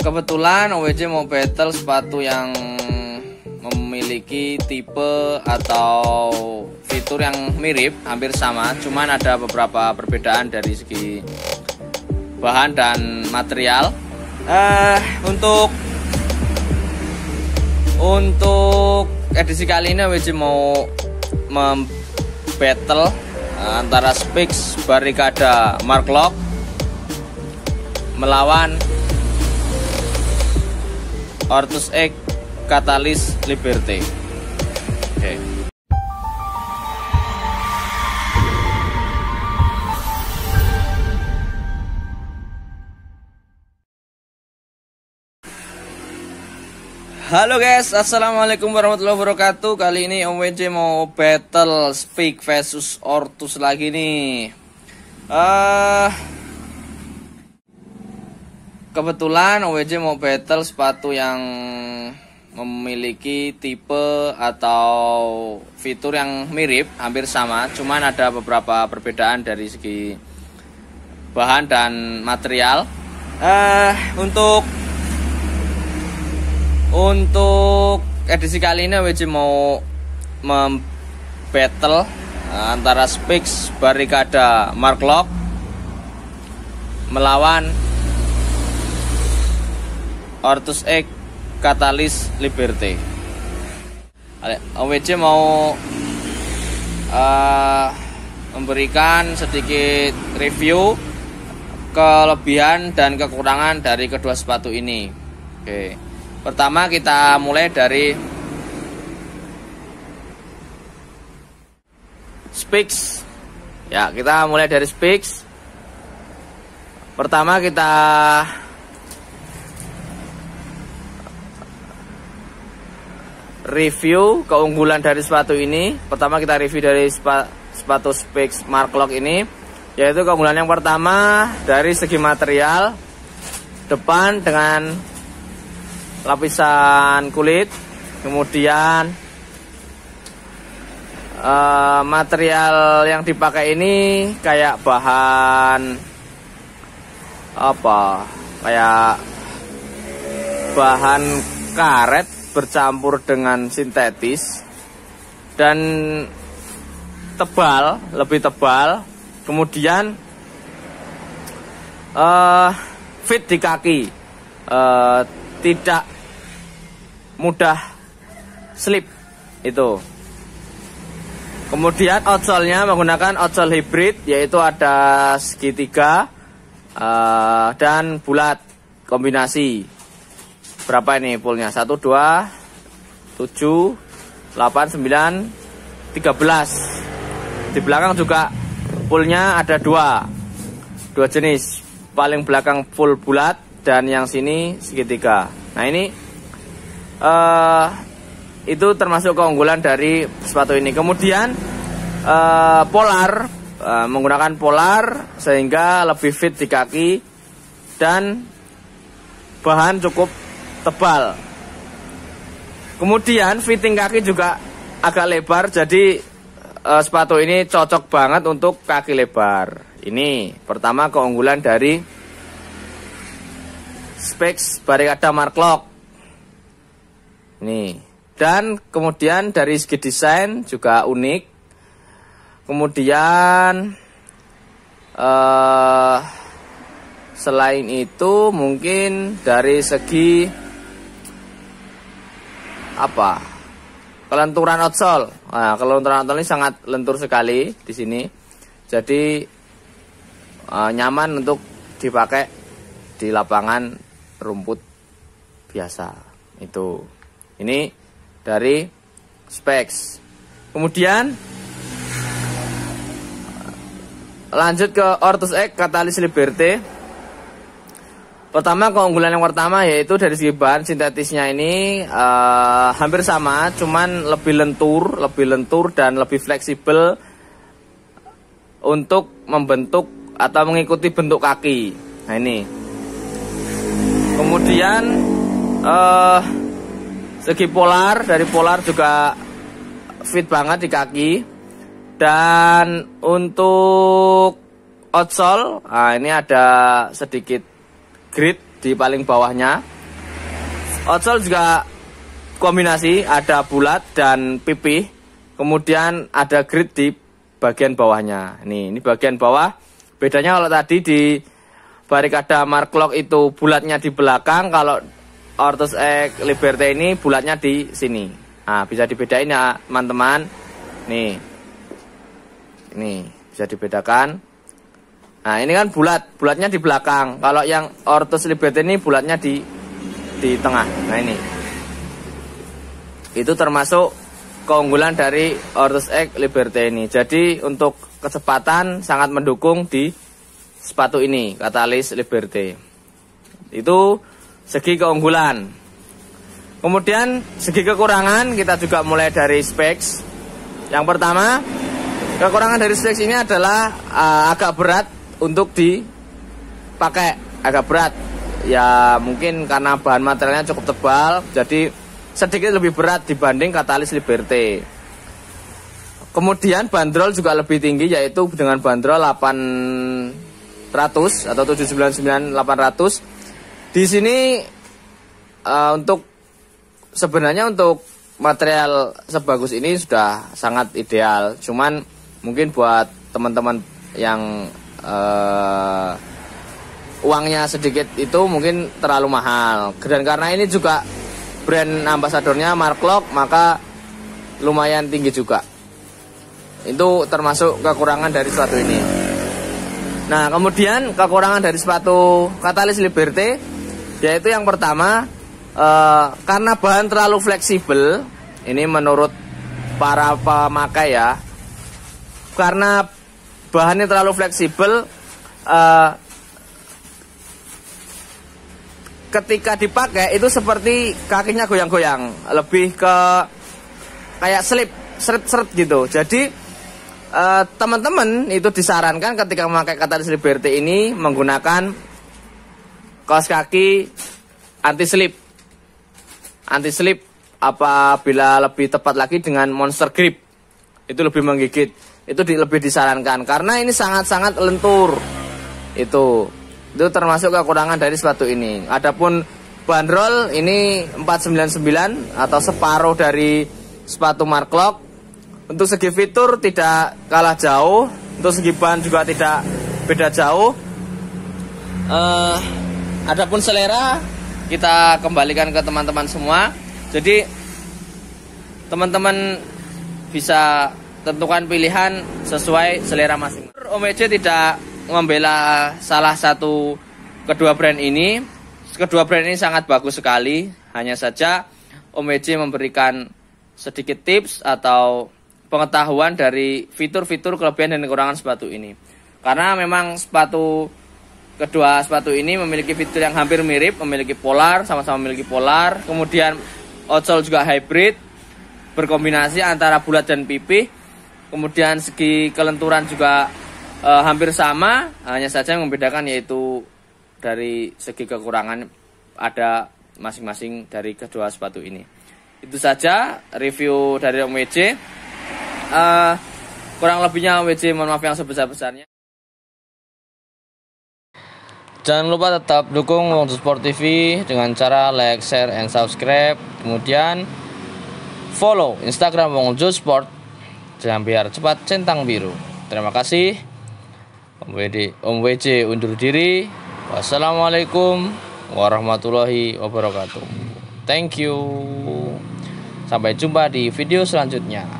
Kebetulan OWJ mau battle sepatu yang memiliki tipe atau fitur yang mirip, hampir sama, cuman ada beberapa perbedaan dari segi bahan dan material. Untuk edisi kali ini OWJ mau battle antara Specs Barricada Mark Lock melawan Ortus X Catalyst Liberty. Oke. Halo guys, assalamualaikum warahmatullahi wabarakatuh. Kali ini OWJ mau battle Specs versus Ortus lagi nih. Kebetulan OWJ mau battle sepatu yang memiliki tipe atau fitur yang mirip, hampir sama, cuman ada beberapa perbedaan dari segi bahan dan material. Untuk edisi kali ini OWJ mau battle antara Specs Barricada Mark Lock melawan Ortus X Catalyst Liberty. OWJ mau memberikan sedikit review kelebihan dan kekurangan dari kedua sepatu ini. Oke. Pertama kita mulai dari Specs. Ya, kita mulai dari Specs. Pertama kita review keunggulan dari sepatu ini. Pertama kita review dari sepatu Specs Mark Lock ini, yaitu keunggulan yang pertama dari segi material. Depan dengan lapisan kulit, kemudian material yang dipakai ini kayak bahan kayak bahan karet bercampur dengan sintetis dan tebal, lebih tebal. Kemudian fit di kaki, tidak mudah slip itu. Kemudian outsole-nya menggunakan outsole hybrid, yaitu ada segitiga dan bulat kombinasi. Berapa ini pullnya? 1, 2, 7, 8, 9, 13. Di belakang juga pullnya ada dua jenis. Paling belakang full bulat dan yang sini segitiga. Nah ini itu termasuk keunggulan dari sepatu ini. Kemudian polar, menggunakan polar sehingga lebih fit di kaki dan bahan cukup tebal. Kemudian fitting kaki juga agak lebar, jadi sepatu ini cocok banget untuk kaki lebar. Ini pertama keunggulan dari Specs Barricada Mark Lock. Nih. Dan kemudian dari segi desain juga unik. Kemudian selain itu mungkin dari segi kelenturan outsole. Nah, kelenturan outsole ini sangat lentur sekali di sini. Jadi nyaman untuk dipakai di lapangan rumput biasa. Itu. Ini dari Specs. Kemudian lanjut ke Ortus X Catalyst Liberty. Pertama, keunggulan yang pertama yaitu dari segi bahan sintetisnya ini hampir sama, cuman lebih lentur dan lebih fleksibel untuk membentuk atau mengikuti bentuk kaki. Nah ini. Kemudian segi polar, dari polar juga fit banget di kaki. Dan untuk outsole, nah ini ada sedikit grid di paling bawahnya. Outsole juga kombinasi, ada bulat dan pipih. Kemudian ada grid di bagian bawahnya. Ini bagian bawah. Bedanya kalau tadi di Barricada Marklock itu bulatnya di belakang, kalau Ortus X Liberté ini bulatnya di sini. Nah, bisa dibedain ya teman-teman. Nih. Ini bisa dibedakan. Nah, ini kan bulatnya di belakang. Kalau yang Ortus Liberté ini bulatnya di tengah. Nah, ini. Itu termasuk keunggulan dari Ortus X Liberté ini. Jadi untuk kecepatan sangat mendukung di sepatu ini, Catalyst Liberté. Itu segi keunggulan. Kemudian segi kekurangan kita juga mulai dari specs. Yang pertama, kekurangan dari specs ini adalah agak berat untuk dipakai, agak berat. Ya mungkin karena bahan materialnya cukup tebal, jadi sedikit lebih berat dibanding Catalyst Liberté. Kemudian bandrol juga lebih tinggi, yaitu dengan bandrol 800 atau 799-800. Di sini sebenarnya untuk material sebagus ini sudah sangat ideal. Cuman mungkin buat teman-teman yang uangnya sedikit itu mungkin terlalu mahal. Dan karena ini juga brand ambasadornya Marklock, maka lumayan tinggi juga. Itu termasuk kekurangan dari sepatu ini. Nah, kemudian kekurangan dari sepatu Catalyst Liberté, yaitu yang pertama, karena bahan terlalu fleksibel. Ini menurut para pemakai ya. Karena bahannya terlalu fleksibel, ketika dipakai itu seperti kakinya goyang-goyang, lebih ke kayak seret-seret gitu. Jadi teman-teman itu disarankan ketika memakai Catalyst Liberté ini menggunakan kaos kaki anti slip apabila lebih tepat lagi dengan Monster Grip, itu lebih menggigit. Itu lebih disarankan karena ini sangat-sangat lentur. Itu termasuk kekurangan dari sepatu ini. Adapun bandrol ini 499 atau separuh dari sepatu Marklock. Untuk segi fitur tidak kalah jauh, untuk segi ban juga tidak beda jauh. Adapun selera kita kembalikan ke teman-teman semua. Jadi teman-teman bisa tentukan pilihan sesuai selera masing-masing. Om EJ tidak membela salah satu kedua brand ini. Kedua brand ini sangat bagus sekali. Hanya saja Om EJ memberikan sedikit tips atau pengetahuan dari fitur-fitur kelebihan dan kekurangan sepatu ini. Karena memang kedua sepatu ini memiliki fitur yang hampir mirip, memiliki polar, sama-sama memiliki polar. Kemudian outsole juga hybrid, berkombinasi antara bulat dan pipih. Kemudian segi kelenturan juga hampir sama, hanya saja yang membedakan yaitu dari segi kekurangan ada masing-masing dari kedua sepatu ini. Itu saja review dari Om EJ. Kurang lebihnya Om EJ mohon maaf yang sebesar-besarnya. Jangan lupa tetap dukung Wong Sport TV dengan cara like, share, and subscribe. Kemudian follow Instagram Wong Sport jangan biar cepat centang biru. Terima kasih. Om WJ undur diri. Wassalamualaikum warahmatullahi wabarakatuh. Thank you. Sampai jumpa di video selanjutnya.